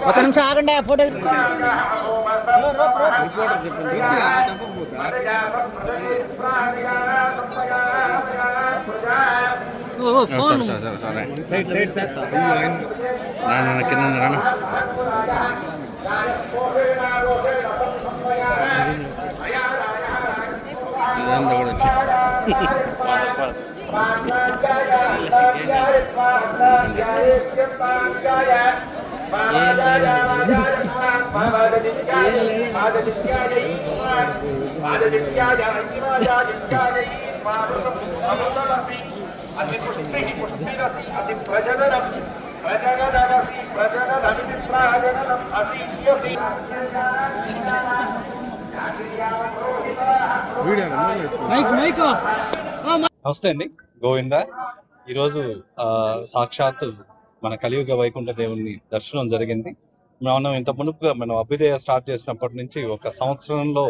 ఒక నిమిషం ఆగండి ఆ ఫోటో నమస్తే అండి. గోవింద. ఈరోజు సాక్షాత్ మన కలియుగ వైకుంఠ దేవుని దర్శనం జరిగింది. మనం ఇంత మునుపుగా మనం అభ్యుదయ స్టార్ట్ చేసినప్పటి నుంచి ఒక సంవత్సరంలో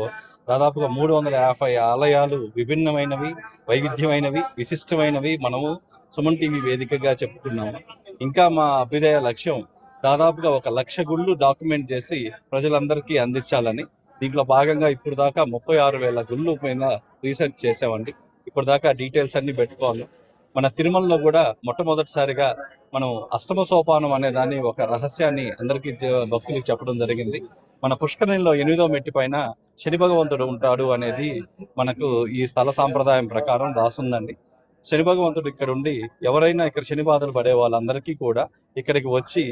దాదాపుగా 350 ఆలయాలు విభిన్నమైనవి, వైవిధ్యమైనవి, విశిష్టమైనవి మనము సుమన్ టీవీ వేదికగా చెప్పుకున్నాము. ఇంకా మా అభ్యుదయ లక్ష్యం దాదాపుగా 1,00,000 గుళ్ళు డాక్యుమెంట్ చేసి ప్రజలందరికీ అందించాలని. దీంట్లో భాగంగా ఇప్పుడు దాకా 36,000 గుళ్ళు పైన రీసెర్చ్ చేసామండి. ఇప్పుడు దాకా డీటెయిల్స్ అన్ని పెట్టుకోవాలి. మన తిరుమలలో కూడా మొట్టమొదటిసారిగా మనం అష్టమ సోపానం అనే దాన్ని ఒక రహస్యాన్ని అందరికీ భక్తులకు చెప్పడం జరిగింది. మన పుష్కరిణిలో 8వ మెట్టి పైన శని భగవంతుడు ఉంటాడు అనేది మనకు ఈ స్థల సాంప్రదాయం ప్రకారం రాసుందండి. శని భగవంతుడు ఇక్కడ ఉండి ఎవరైనా ఇక్కడ శని బాధలు పడే వాళ్ళందరికీ కూడా ఇక్కడికి వచ్చి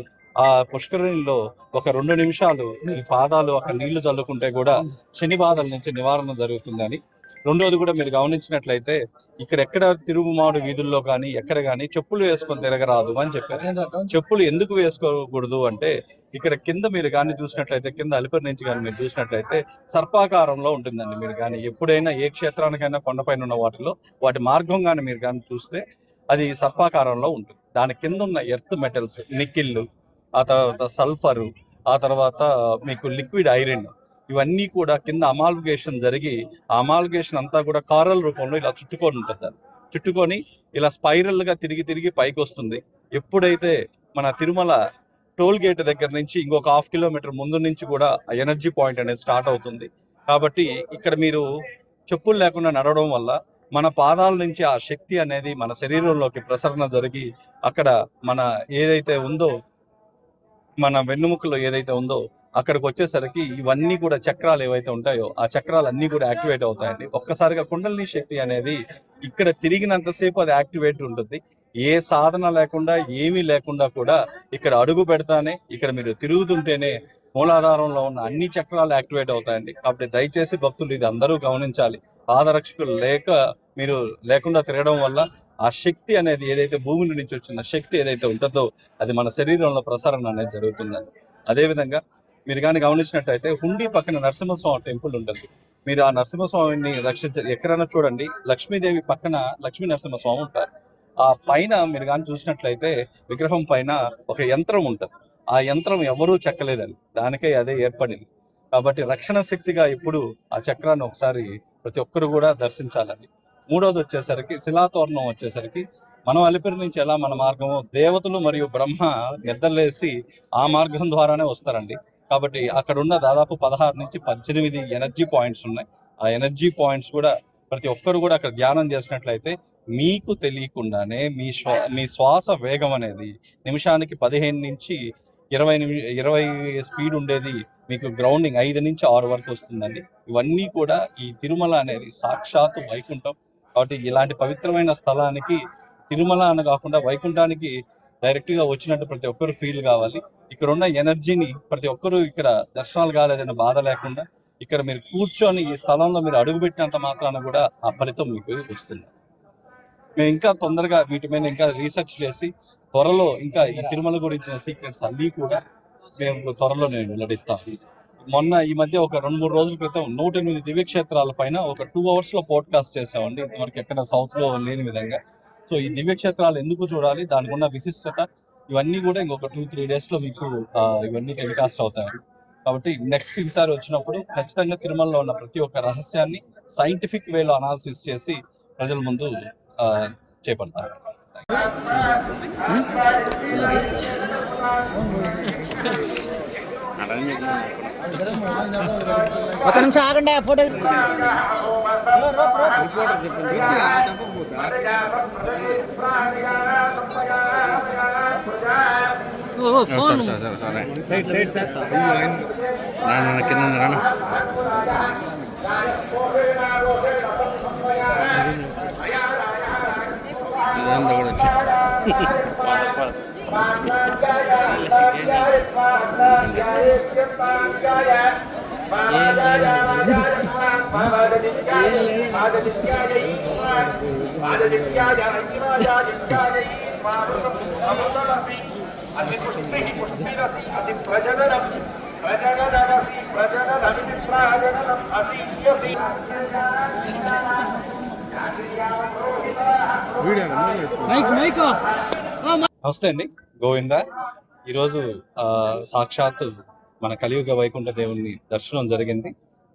ఆ పుష్కరిణిలో ఒక 2 నిమిషాలు ఈ పాదాలు అక్కడ నీళ్లు చల్లుకుంటే కూడా శని బాధల నుంచి నివారణ జరుగుతుందని. రెండోది కూడా మీరు గమనించినట్లయితే ఇక్కడ ఎక్కడ తిరుగుమాడు వీధుల్లో కానీ ఎక్కడ కానీ చెప్పులు వేసుకొని తిరగరాదు అని చెప్పారు. చెప్పులు ఎందుకు వేసుకోకూడదు అంటే ఇక్కడ కింద మీరు కానీ చూసినట్లయితే, కింద అలిపిరి నుంచి కానీ మీరు చూసినట్లయితే సర్పాకారంలో ఉంటుందండి. మీరు కానీ ఎప్పుడైనా ఏ క్షేత్రానికైనా కొండపైన ఉన్న వాటి మార్గం కానీ మీరు కానీ చూస్తే అది సర్పాకారంలో ఉంటుంది. దాని కింద ఉన్న ఎర్త్ మెటల్స్, నికిల్, ఆ తర్వాత సల్ఫరు, ఆ తర్వాత మీకు లిక్విడ్ ఐరన్, ఇవన్నీ కూడా కింద అమాల్గేషన్ జరిగి ఆ అమాల్గేషన్ అంతా కూడా కారల్ రూపంలో ఇలా చుట్టుకొని ఉంటుంది. చుట్టుకొని ఇలా స్పైరల్ గా తిరిగి తిరిగి పైకి వస్తుంది. ఎప్పుడైతే మన తిరుమల టోల్ గేట్ దగ్గర నుంచి ఇంకొక 1/2 కిలోమీటర్ ముందు నుంచి కూడా ఎనర్జీ పాయింట్ అనేది స్టార్ట్ అవుతుంది. కాబట్టి ఇక్కడ మీరు చెప్పులు లేకుండా నడవడం వల్ల మన పాదాల నుంచి ఆ శక్తి అనేది మన శరీరంలోకి ప్రసరణ జరిగి అక్కడ మన ఏదైతే ఉందో, మన వెన్నుముకలో ఏదైతే ఉందో అక్కడికి వచ్చేసరికి ఇవన్నీ కూడా చక్రాలు ఏవైతే ఉంటాయో ఆ చక్రాలు అన్ని కూడా యాక్టివేట్ అవుతాయండి. ఒక్కసారిగా కుండలిని శక్తి అనేది ఇక్కడ తిరిగినంతసేపు అది యాక్టివేట్ ఉంటుంది. ఏ సాధన లేకుండా ఏమీ లేకుండా కూడా ఇక్కడ అడుగు పెడతానే, ఇక్కడ మీరు తిరుగుతుంటేనే మూలాధారంలో ఉన్న అన్ని చక్రాలు యాక్టివేట్ అవుతాయండి. కాబట్టి దయచేసి భక్తులు ఇది అందరూ గమనించాలి. పాదరక్షకులు మీరు లేకుండా తిరగడం వల్ల ఆ శక్తి అనేది ఏదైతే భూమి నుంచి వచ్చిన శక్తి ఏదైతే ఉంటుందో అది మన శరీరంలో ప్రసరణ అనేది జరుగుతుందండి. అదేవిధంగా మీరు కానీ గమనించినట్టయితే హుండీ పక్కన నరసింహస్వామి టెంపుల్ ఉంటుంది. మీరు ఆ నరసింహస్వామిని ఎక్కడైనా చూడండి, లక్ష్మీదేవి పక్కన లక్ష్మీ నరసింహస్వామి ఉంటారు. ఆ పైన మీరు కానీ చూసినట్లయితే విగ్రహం పైన ఒక యంత్రం ఉంటుంది. ఆ యంత్రం ఎవరూ చెక్కలేదండి, దానికే అదే ఏర్పడింది. కాబట్టి రక్షణ శక్తిగా ఇప్పుడు ఆ చక్రాన్ని ఒకసారి ప్రతి ఒక్కరు కూడా దర్శించాలండి. మూడోది వచ్చేసరికి శిలాతోరణం వచ్చేసరికి మనం అలిపిరి నుంచి ఎలా మన మార్గము దేవతలు మరియు బ్రహ్మ నిద్రలేసి ఆ మార్గం ద్వారానే వస్తారండి. కాబట్టి అక్కడ ఉన్న దాదాపు 16 నుంచి 18 ఎనర్జీ పాయింట్స్ ఉన్నాయి. ఆ ఎనర్జీ పాయింట్స్ కూడా ప్రతి ఒక్కరు కూడా అక్కడ ధ్యానం చేసినట్లయితే మీకు తెలియకుండానే మీ శ్వాస వేగం అనేది నిమిషానికి 15 నుంచి 20 స్పీడ్ ఉండేది మీకు గ్రౌండింగ్ 5 నుంచి 6 వరకు వస్తుందండి. ఇవన్నీ కూడా ఈ తిరుమల అనేది సాక్షాత్తు వైకుంఠం. కాబట్టి ఇలాంటి పవిత్రమైన స్థలానికి తిరుమల అని కాకుండా వైకుంఠానికి డైరెక్ట్గా వచ్చినట్టు ప్రతి ఒక్కరు ఫీల్ కావాలి. ఇక్కడ ఉన్న ఎనర్జీని ప్రతి ఒక్కరు ఇక్కడ దర్శనాలు కాలేదన్న బాధ లేకుండా ఇక్కడ మీరు కూర్చొని ఈ స్థలంలో మీరు అడుగుపెట్టినంత మాత్రాన కూడా ఆ ఫలితం మీకు వస్తుంది. మేము ఇంకా తొందరగా వీటి మీద ఇంకా రీసెర్చ్ చేసి త్వరలో ఇంకా ఈ తిరుమల గురించిన సీక్రెట్స్ అన్నీ కూడా మేము త్వరలో నేను వెల్లడిస్తాను. మొన్న ఈ మధ్య ఒక 2-3 రోజుల క్రితం 108 దివ్యక్షేత్రాల పైన ఒక 2 hours లో పోడ్కాస్ట్ చేసామండి. ఇంతవరకు ఎక్కడ సౌత్ లో లేని విధంగా. సో ఈ దివ్యక్షేత్రాలు ఎందుకు చూడాలి, దానికి ఉన్న విశిష్టత, ఇవన్నీ కూడా ఇంకొక 2-3 days లో మీకు ఇవన్నీ టెలికాస్ట్ అవుతాయి. కాబట్టి నెక్స్ట్ ఈసారి వచ్చినప్పుడు ఖచ్చితంగా తిరుమలలో ఉన్న ప్రతి ఒక్క రహస్యాన్ని సైంటిఫిక్ వేలో అనాలిసిస్ చేసి ప్రజల ముందు చేపడతారు. ఒక నిమిషం ఆగండి ఆ ఫోటో నమస్తే అండి, గోవింద. ఈరోజు సాక్షాత్తు మన కలియుగ వైకుంఠ దేవుని దర్శనం జరిగింది.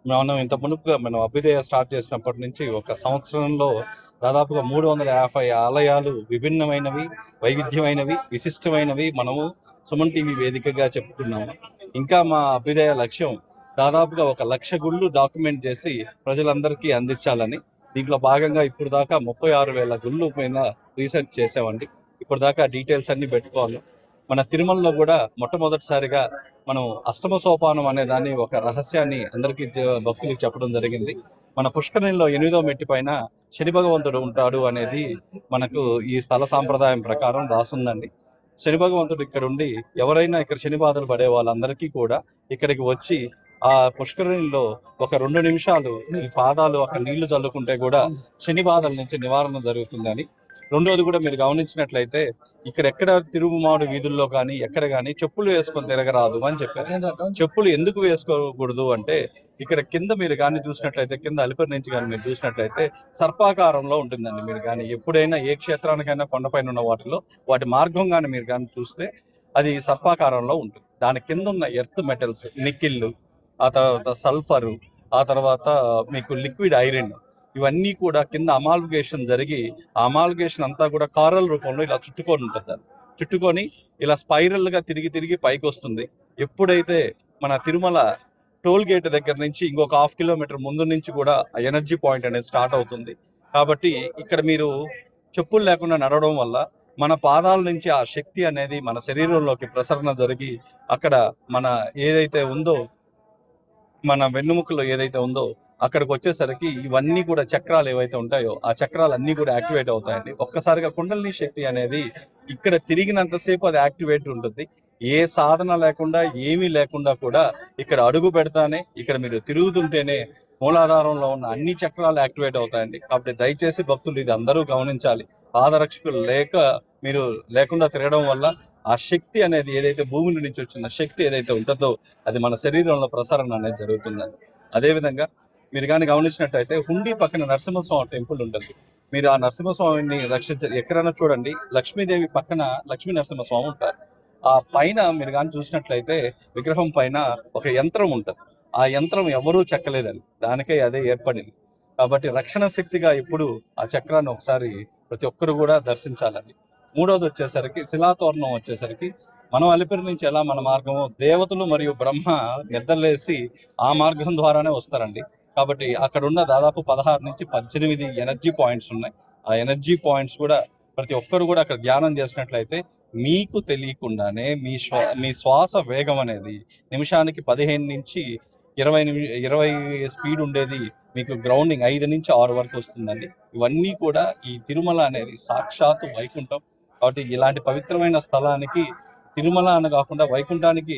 మనం ఇంత మునుపుగా మనం అభ్యుదయ స్టార్ట్ చేసినప్పటి నుంచి ఒక సంవత్సరంలో దాదాపుగా 350 ఆలయాలు విభిన్నమైనవి, వైవిధ్యమైనవి, విశిష్టమైనవి మనము సుమన్ టీవీ వేదికగా చెప్పుకున్నాము. ఇంకా మా అభ్యుదయ లక్ష్యం దాదాపుగా 1,00,000 గుళ్ళు డాక్యుమెంట్ చేసి ప్రజలందరికీ అందించాలని. దీంట్లో భాగంగా ఇప్పుడు దాకా 36,000 గుళ్ళు పైన రీసెర్చ్ చేసామండి. ఇప్పుడు దాకా డీటెయిల్స్ అన్ని పెట్టుకోవాలి. మన తిరుమలలో కూడా మొట్టమొదటిసారిగా మనం అష్టమ సోపానం అనే దాన్ని ఒక రహస్యాన్ని అందరికీ భక్తులకు చెప్పడం జరిగింది. మన పుష్కరిణిలో 8వ మెట్టి పైన శని భగవంతుడు ఉంటాడు అనేది మనకు ఈ స్థల సాంప్రదాయం ప్రకారం రాసుందండి. శని భగవంతుడు ఇక్కడ ఉండి ఎవరైనా ఇక్కడ శని బాధలు పడే వాళ్ళందరికీ కూడా ఇక్కడికి వచ్చి ఆ పుష్కరిణిలో ఒక 2 నిమిషాలు ఈ పాదాలు అక్కడ నీళ్లు చల్లుకుంటే కూడా శని బాధల నుంచి నివారణ జరుగుతుందని. రెండోది కూడా మీరు గమనించినట్లయితే ఇక్కడ ఎక్కడ తిరుగుమాడు వీధుల్లో కానీ ఎక్కడ కానీ చెప్పులు వేసుకొని తిరగరాదు అని చెప్పారు. చెప్పులు ఎందుకు వేసుకోకూడదు అంటే ఇక్కడ కింద మీరు కానీ చూసినట్లయితే, కింద అలిపిరి నుంచి కానీ మీరు చూసినట్లయితే సర్పాకారంలో ఉంటుందండి. మీరు కానీ ఎప్పుడైనా ఏ క్షేత్రానికైనా కొండపైన ఉన్న వాటిలో వాటి మార్గం కానీ మీరు కానీ చూస్తే అది సర్పాకారంలో ఉంటుంది. దాని కింద ఉన్న ఎర్త్ మెటల్స్, నిక్కిళ్ళు, ఆ తర్వాత సల్ఫరు, ఆ తర్వాత మీకు లిక్విడ్ ఐరన్, ఇవన్నీ కూడా కింద అమాల్గేషన్ జరిగి ఆ అమాల్గేషన్ అంతా కూడా కారల్ రూపంలో ఇలా చుట్టుకొని ఉంటుంది. చుట్టుకొని ఇలా స్పైరల్ గా తిరిగి తిరిగి పైకి వస్తుంది. ఎప్పుడైతే మన తిరుమల టోల్ గేట్ దగ్గర నుంచి ఇంకొక 1/2 కిలోమీటర్ ముందు నుంచి కూడా ఆ ఎనర్జీ పాయింట్ అనేది స్టార్ట్ అవుతుంది. కాబట్టి ఇక్కడ మీరు చెప్పులు లేకుండా నడవడం వల్ల మన పాదాల నుంచి ఆ శక్తి అనేది మన శరీరంలోకి ప్రసరణ జరిగి అక్కడ మన ఏదైతే ఉందో, మన వెన్నుముకలో ఏదైతే ఉందో అక్కడికి వచ్చేసరికి ఇవన్నీ కూడా చక్రాలు ఏవైతే ఉంటాయో ఆ చక్రాలు అన్నీ కూడా యాక్టివేట్ అవుతాయండి. ఒక్కసారిగా కుండలిని శక్తి అనేది ఇక్కడ తిరిగినంతసేపు అది యాక్టివేట్ ఉంటుంది. ఏ సాధన లేకుండా ఏమీ లేకుండా కూడా ఇక్కడ అడుగు పెడతానే, ఇక్కడ మీరు తిరుగుతుంటేనే మూలాధారంలో ఉన్న అన్ని చక్రాలు యాక్టివేట్ అవుతాయండి. కాబట్టి దయచేసి భక్తులు ఇది అందరూ గమనించాలి. పాదరక్షకులు మీరు లేకుండా తిరగడం వల్ల ఆ శక్తి అనేది ఏదైతే భూమి నుంచి వచ్చిన శక్తి ఏదైతే ఉంటుందో అది మన శరీరంలో ప్రసరణ అనేది జరుగుతుందండి. అదేవిధంగా మీరు కానీ గమనించినట్టయితే హుండీ పక్కన నరసింహస్వామి టెంపుల్ ఉంటుంది. మీరు ఆ నరసింహస్వామిని ఎక్కడైనా చూడండి, లక్ష్మీదేవి పక్కన లక్ష్మీ నరసింహస్వామి ఉంటారు. ఆ పైన మీరు కానీ చూసినట్లయితే విగ్రహం పైన ఒక యంత్రం ఉంటుంది. ఆ యంత్రం ఎవరూ చెక్కలేదండి, దానికై అదే ఏర్పడింది. కాబట్టి రక్షణ శక్తిగా ఇప్పుడు ఆ చక్రాన్ని ఒకసారి ప్రతి ఒక్కరు కూడా దర్శించాలని. మూడవది వచ్చేసరికి శిలాతోరణం వచ్చేసరికి మనం అలిపిరి నుంచి ఎలా మన మార్గము దేవతలు మరియు బ్రహ్మ నిద్రలేసి ఆ మార్గం ద్వారానే వస్తారండి. కాబట్టి అక్కడ ఉన్న దాదాపు 16 నుంచి 18 ఎనర్జీ పాయింట్స్ ఉన్నాయి. ఆ ఎనర్జీ పాయింట్స్ కూడా ప్రతి ఒక్కరు కూడా అక్కడ ధ్యానం చేసినట్లయితే మీకు తెలియకుండానే మీ శ్వాస వేగం అనేది నిమిషానికి 15 నుంచి 20 స్పీడ్ ఉండేది మీకు గ్రౌండింగ్ 5 నుంచి 6 వరకు వస్తుందండి. ఇవన్నీ కూడా ఈ తిరుమల అనేది సాక్షాత్తు వైకుంఠం. కాబట్టి ఇలాంటి పవిత్రమైన స్థలానికి తిరుమల అని కాకుండా వైకుంఠానికి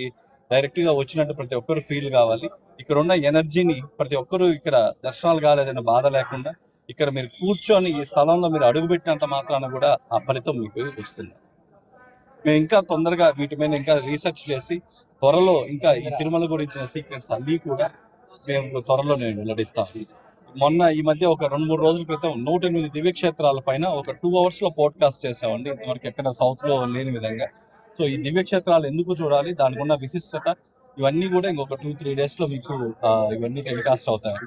డైరెక్ట్గా వచ్చినట్టు ప్రతి ఒక్కరు ఫీల్ కావాలి. ఇక్కడ ఉన్న ఎనర్జీని ప్రతి ఒక్కరు ఇక్కడ దర్శనాలు కాలేదన్న బాధ లేకుండా ఇక్కడ మీరు కూర్చొని ఈ స్థలంలో మీరు అడుగుపెట్టినంత మాత్రాన కూడా ఆ ఫలితం మీకు వస్తుంది. మేము ఇంకా తొందరగా వీటి మీద ఇంకా రీసెర్చ్ చేసి త్వరలో ఇంకా ఈ తిరుమల గురించిన సీక్రెట్స్ అన్నీ కూడా మేము త్వరలో నేను వెల్లడిస్తాను. మొన్న ఈ మధ్య ఒక 2-3 రోజుల క్రితం 108 దివ్యక్షేత్రాల పైన ఒక 2 hours లో పోడ్కాస్ట్ చేసామండి. ఇంతవరకు ఎక్కడ సౌత్ లో లేని విధంగా. సో ఈ దివ్యక్షేత్రాలు ఎందుకు చూడాలి, దానికి ఉన్న విశిష్టత, ఇవన్నీ కూడా ఇంకొక 2-3 డేస్లో మీకు ఇవన్నీ టెలికాస్ట్ అవుతాయి.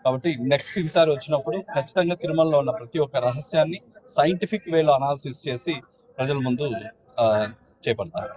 కాబట్టి నెక్స్ట్ ఈసారి వచ్చినప్పుడు ఖచ్చితంగా తిరుమలలో ఉన్న ప్రతి ఒక్క రహస్యాన్ని సైంటిఫిక్ వేలో అనాలిసిస్ చేసి ప్రజల ముందు చేపడతారు.